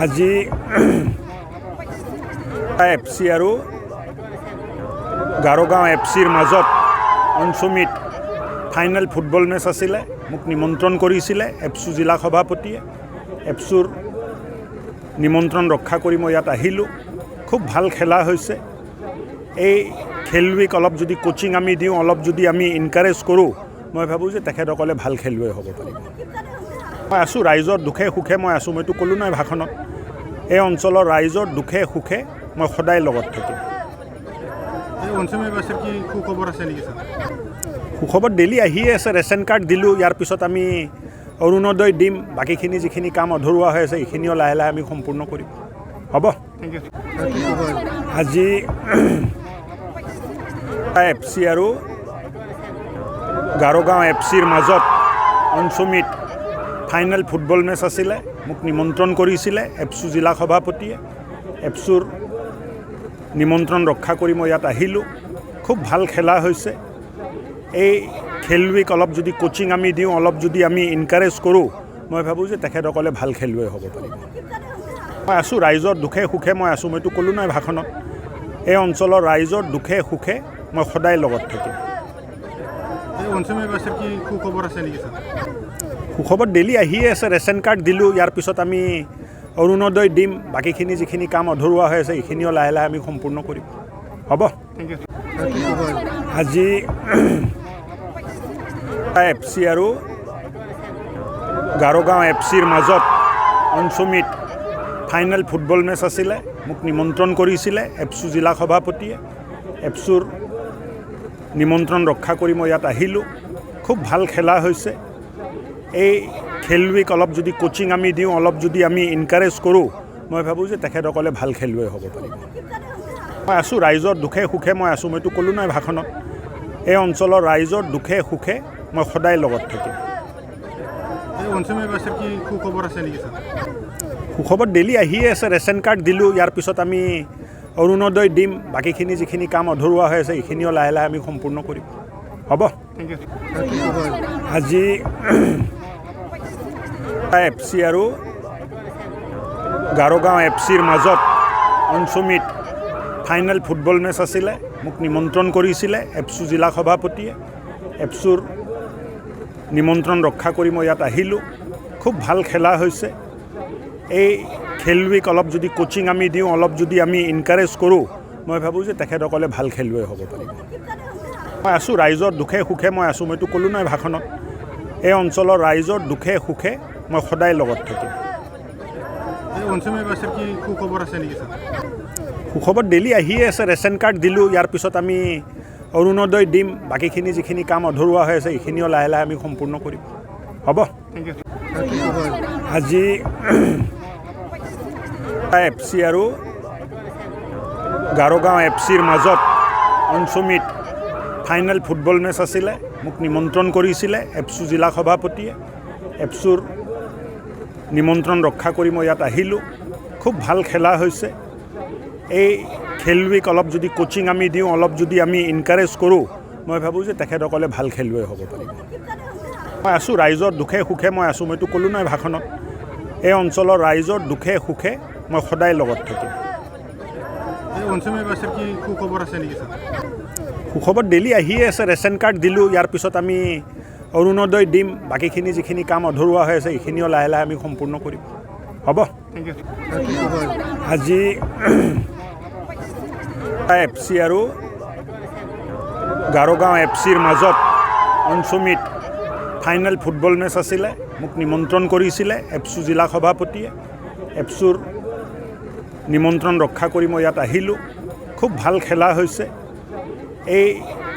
আজি এফচি আৰু গাৰোগাঁও এফচিৰ মাজত অঞ্চমিত ফাইনেল ফুটবল মেচ আছিলে। মোক নিমন্ত্ৰণ কৰিছিলে এফচু জিলা সভাপতিয়ে। এফচুৰ নিমন্ত্ৰণ ৰক্ষা কৰি মই ইয়াত আহিলোঁ। খুব ভাল খেলা হৈছে। এই খেলুৱৈক অলপ যদি কোচিং আমি দিওঁ, অলপ যদি আমি এনকাৰেজ কৰোঁ, মই ভাবোঁ যে তেখেতসকলে ভাল খেলুৱৈ হ'ব পাৰিব। মই আছোঁ ৰাইজৰ দুখে সুখে, মই আছোঁ। মইতো ক'লোঁ নাই ভাষণত, এই অঞ্চলৰ ৰাইজৰ দুখে সুখে মই সদায় লগত থাকিম। সুখবৰ ডেইলি আহিয়ে আছে। ৰেচন কাৰ্ড দিলোঁ, ইয়াৰ পিছত আমি অৰুণোদয় দিম। বাকীখিনি যিখিনি কাম অধৰুৱা হৈ আছে এইখিনিও লাহে লাহে আমি সম্পূৰ্ণ কৰিম। হ'ব। আজি এফচি আৰু গাৰোগাঁও এফচিৰ মাজত অঞ্চমিত ফাইনেল ফুটবল মেচ আছিলে। মোক নিমন্ত্ৰণ কৰিছিলে এফচু জিলা সভাপতিয়ে। এফচুৰ নিমন্ত্ৰণ ৰক্ষা কৰি মই ইয়াত আহিলোঁ। খুব ভাল খেলা হৈছে। এই খেলুৱৈক অলপ যদি কোচিং আমি দিওঁ, অলপ যদি আমি এনকাৰেজ কৰোঁ, মই ভাবোঁ যে তেখেতসকলে ভাল খেলুৱৈ হ'ব পাৰিব। মই আছোঁ ৰাইজৰ দুখে সুখে, মই আছোঁ। মইতো ক'লোঁ নাই ভাষণত, এই অঞ্চলৰ ৰাইজৰ দুখে সুখে মই সদায় লগত থাকিম। সুখবৰ ডেইলি আহিয়ে আছে। ৰেচন কাৰ্ড দিলোঁ, ইয়াৰ পিছত আমি অৰুণোদয় দিম। বাকীখিনি যিখিনি কাম অধৰুৱা হৈ আছে এইখিনিও লাহে লাহে আমি সম্পূৰ্ণ কৰিম। হ'ব। আজি এফচি আৰু গাৰোগাঁও এফচিৰ মাজত অঞ্চমিত ফাইনেল ফুটবল মেচ আছিলে। মোক নিমন্ত্ৰণ কৰিছিলে এফচু জিলা সভাপতিয়ে। এফচুৰ নিমন্ত্ৰণ ৰক্ষা কৰি মই ইয়াত আহিলোঁ। খুব ভাল খেলা হৈছে। এই খেলুৱৈক অলপ যদি কোচিং আমি দিওঁ, অলপ যদি আমি এনকাৰেজ কৰোঁ, মই ভাবোঁ যে তেখেতসকলে ভাল খেলুৱৈ হ'ব পাৰিব। মই আছোঁ ৰাইজৰ দুখে সুখে, মই আছোঁ। মইতো ক'লোঁ নাই ভাষণত, এই অঞ্চলৰ ৰাইজৰ দুখে সুখে মই সদায় লগত থাকিম। সুখবৰ ডেইলি আহিয়ে আছে। ৰেচন কাৰ্ড দিলোঁ, ইয়াৰ পিছত আমি অৰুণোদয় দিম। বাকীখিনি যিখিনি কাম অধৰুৱা হৈ আছে এইখিনিও লাহে লাহে আমি সম্পূৰ্ণ কৰিম। হ'ব। আজি এফচি আৰু গাৰোগাঁও এফচিৰ মাজত অঞ্চমিত ফাইনেল ফুটবল মেচ আছিলে। মোক নিমন্ত্ৰণ কৰিছিলে এফচু জিলা সভাপতিয়ে। এফচুৰ নিমন্ত্ৰণ ৰক্ষা কৰি মই ইয়াত আহিলোঁ। খুব ভাল খেলা হৈছে। এই খেলুৱৈক অলপ যদি কোচিং আমি দিওঁ, অলপ যদি আমি এনকাৰেজ কৰোঁ, মই ভাবোঁ যে তেখেতসকলে ভাল খেলুৱৈ হ'ব পাৰিব। মই আছোঁ ৰাইজৰ দুখে সুখে, মই আছোঁ। মইতো ক'লোঁ নাই ভাষণত, এই অঞ্চলৰ ৰাইজৰ দুখে সুখে মই সদায় লগত থাকিম। সুখবৰ ডেইলি আহিয়ে আছে। ৰেচন কাৰ্ড দিলোঁ, ইয়াৰ পিছত আমি অৰুণোদয় দিম। বাকীখিনি যিখিনি কাম অধৰুৱা হৈ আছে এইখিনিও লাহে লাহে আমি সম্পূৰ্ণ কৰিম। হ'ব। আজি এফচি আৰু গাৰোগাঁও এফচিৰ মাজত অঞ্চমিত ফাইনেল ফুটবল মেচ আছিলে। মোক নিমন্ত্ৰণ কৰিছিলে এফচু জিলা সভাপতিয়ে। এফচুৰ নিমন্ত্ৰণ ৰক্ষা কৰি মই ইয়াত আহিলোঁ। খুব ভাল খেলা হৈছে। এই খেলুৱৈক অলপ যদি কোচিং আমি দিওঁ, অলপ যদি আমি এনকাৰেজ কৰোঁ, মই ভাবোঁ যে তেখেতসকলে ভাল খেলুৱৈ হ'ব পাৰিব। মই আছোঁ ৰাইজৰ দুখে সুখে, মই আছোঁ। মইতো ক'লোঁ নাই ভাষণত, এই অঞ্চলৰ ৰাইজৰ দুখে সুখে মই সদায় লগত থাকিম। সুখবৰ ডেইলি আহিয়ে আছে। ৰেচন কাৰ্ড দিলোঁ, ইয়াৰ পিছত আমি অৰুণোদয় দিম। বাকীখিনি যিখিনি কাম অধৰুৱা হৈ আছে এইখিনিও লাহে লাহে আমি সম্পূৰ্ণ কৰিম। হ'ব। আজি এফচি আৰু গাৰোগাঁও এফচিৰ মাজত অঞ্চমিত ফাইনেল ফুটবল মেচ আছিলে। মোক নিমন্ত্ৰণ কৰিছিলে এফচু জিলা সভাপতিয়ে। এফচুৰ নিমন্ত্ৰণ ৰক্ষা কৰি মই ইয়াত আহিলোঁ। খুব ভাল খেলা হৈছে। এই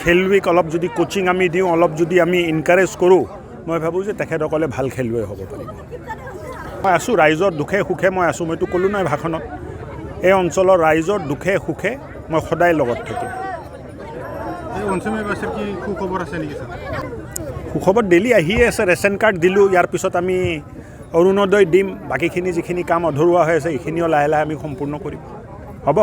খেলুৱৈক অলপ যদি কোচিং আমি দিওঁ, অলপ যদি আমি এনকাৰেজ কৰোঁ, মই ভাবোঁ যে তেখেতসকলে ভাল খেলুৱৈ হ'ব পাৰিব। মই আছোঁ ৰাইজৰ দুখে সুখে, মই আছোঁ। মইতো ক'লোঁ নাই ভাষণত, এই অঞ্চলৰ ৰাইজৰ দুখে সুখে মই সদায় লগত থাকিম। সুখবৰ ডেইলি আহিয়ে আছে। ৰেচন কাৰ্ড দিলোঁ, ইয়াৰ পিছত আমি অৰুণোদয় দিম। বাকীখিনি যিখিনি কাম অধৰুৱা হৈ আছে এইখিনিও লাহে লাহে আমি সম্পূৰ্ণ কৰিম। হ'ব।